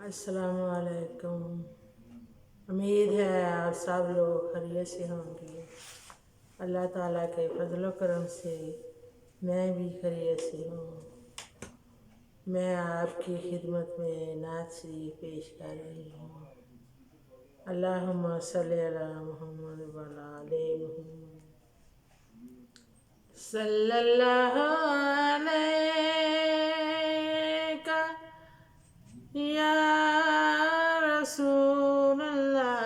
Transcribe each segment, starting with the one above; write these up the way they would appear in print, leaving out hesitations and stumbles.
अस्सलामुअलैकुम। उम्मीद है आप सब लोग खैरियत से होंगे। अल्लाह ताला के फजल करम से मैं भी खैरियत से हूँ। मैं आपकी खिदमत में नात शरीफ पेश कर रही हूँ। अल्लाहुम्मा सल्ली अला मुहम्मद व अला आले मुहम्मद सल्लल्लाहु अलैका या रसूलल्लाह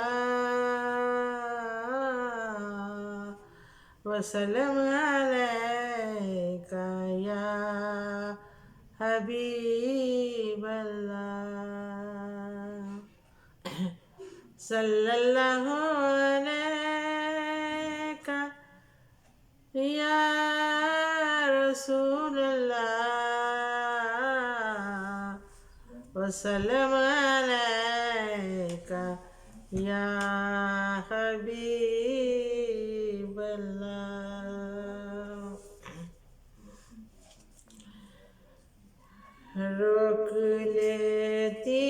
वसल्लम अलैका या हबीबल्लाह सल्लल्लाहु अलैका या रसूलल्लाह वसल्लम अलैका या हबीबल्लाह। रोक लेती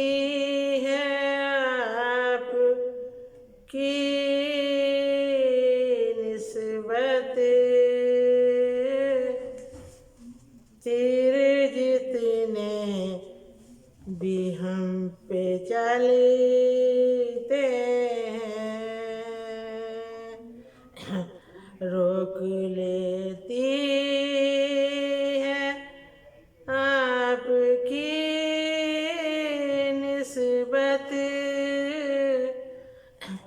है आपकी निस्बत तीर जितने भी हम पे चलते हैं। रोक लेती है आपकी निस्बत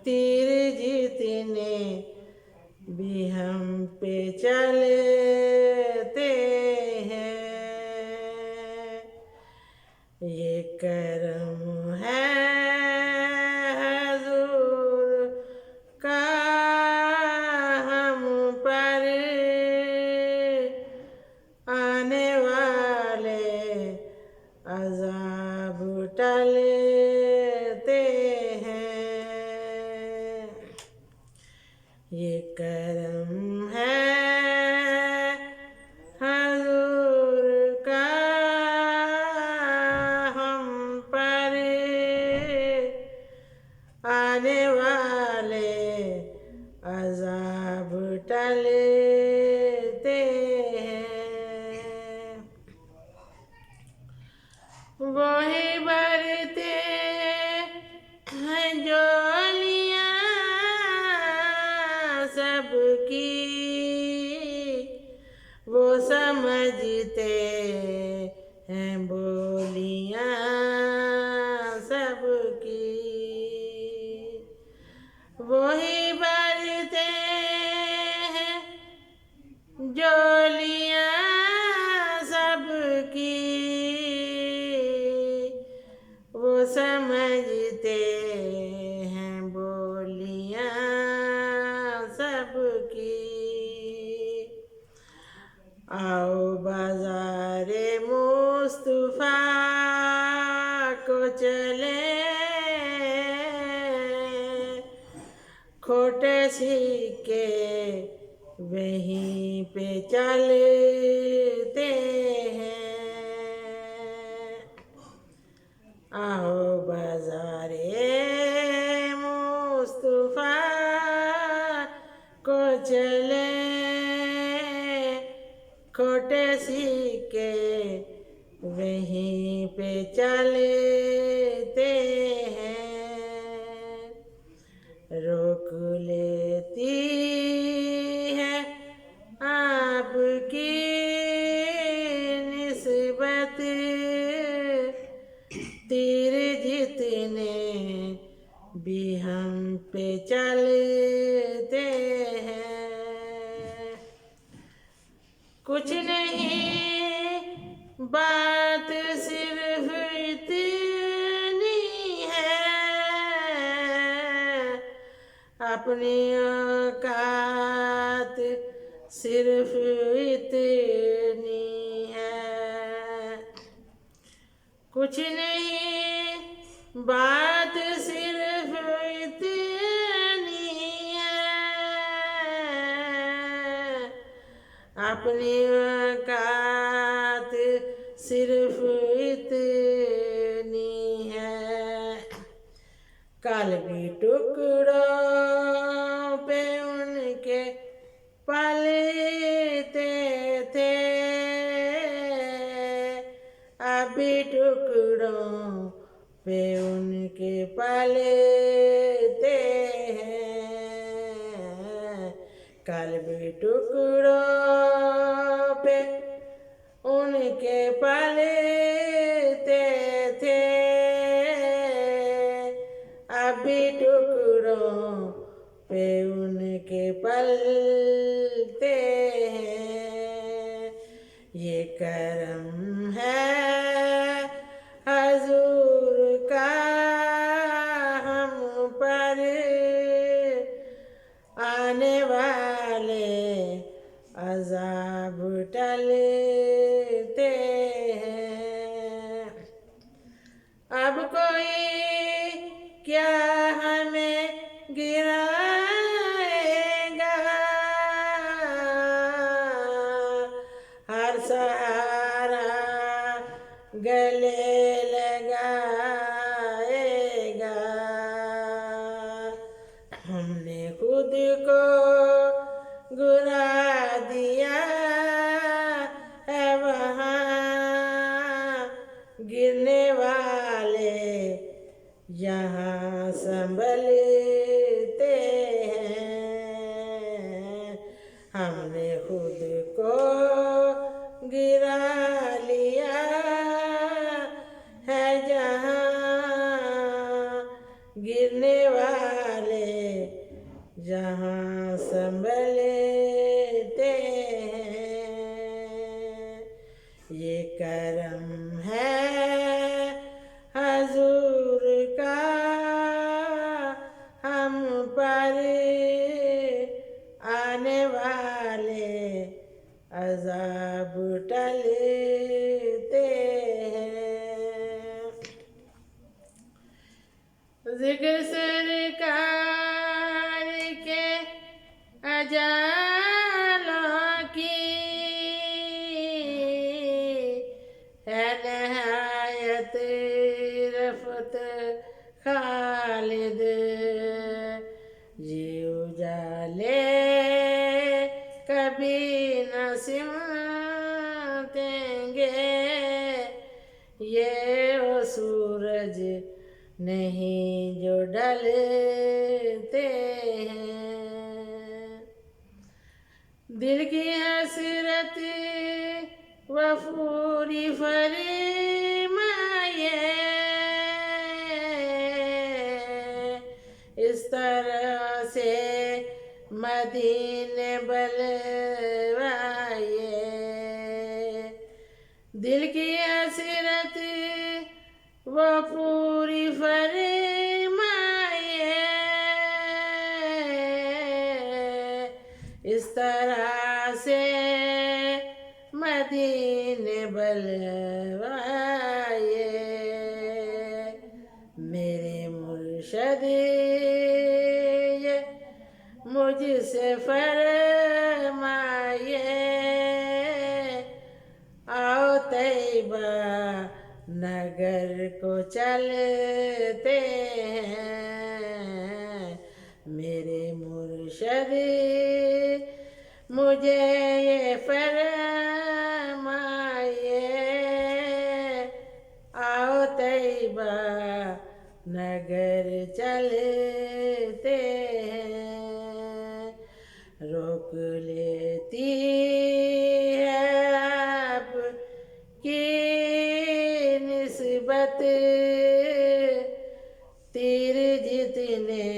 तीर जितने भी हम पे चलते हैं। ये करम है हुजूर का हम पर आने वाले अज़ाब टलते हैं। ये करम है हुजूर का हम पर आने वाले अज़ाब टलते हैं। वही बरते हैं जोलियाँ सबकी, वो समझते हैं बोलियाँ सबकी। वही बरते हैं जोलियाँ सबकी, वो समझते हैं बोलियाँ सबकी। आओ बाज़ारे मुस्तफ़ा को चले, खोटे सिक्के वहीं पे चलते हैं। आओ बाज़ारे मुस्तफ़ा को चले, खोटे सिक्के वहीं पे चलते हैं। रोक लेती है आपकी निस्बत तीर जितने भी हम पे चलते हैं। कुछ नहीं बात सिर्फ इतनी है, अपनी औकात सिर्फ इतनी है। कुछ नहीं बात सिर्फ इतनी है, अपनी औकात सिर्फ इतनी है। काल भी टुकड़ों पे उनके पलते थे, अभी टुकड़ों पे उनके पलते हैं। काल भी टुकड़ों पे उनके पलते थे, अभी टुकड़ों पे उनके पलते हैं। ये करम है हजूर का हम पर, आने वाले अज़ाब टलते हैं। अब कोई क्या हमें गिराएगा, हर सहारा गले लगाएगा। हमने खुद को गुरा दिया है, वहाँ गिरने वाले यहाँ संभलते हैं। हमने खुद को गिरा लिया है, जहाँ गिरने वाले जहाँ संभलते हैं। ये करम है हजूर का हम पर, आने वाले अज़ाब टलते हैं। ज़िक्र सरकार के अजालों की है नहायत रफ़त खालिद, ये उजाले कभी न सिमटेंगे, ये वो सूरज नहीं जो ढलते हैं। दिल की हसरत वफूरी फरमाए, इस तरह से मदीने बलवाए। दिल की हसरत वो पूरी फरमाए, इस तरह से मदीने बलवाए। मेरे मुर्शद ये मुझसे फरमाए, आओ तैयबा नगर को चलते हैं। मेरे मुर्शद मुझे ये फरमाए, आओ तैयबा नगर चलते हैं। रोक लेती है आपकी निस्बत, तीर जितने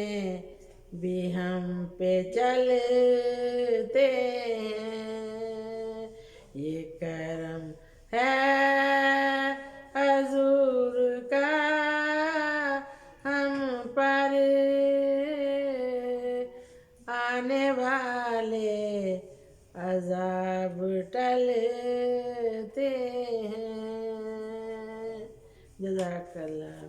भी हम पे चलते हैं। ये करम है हजूर का हम पर, आने वाले अज़ाब टलते हैं। जज़ाकल्लाह।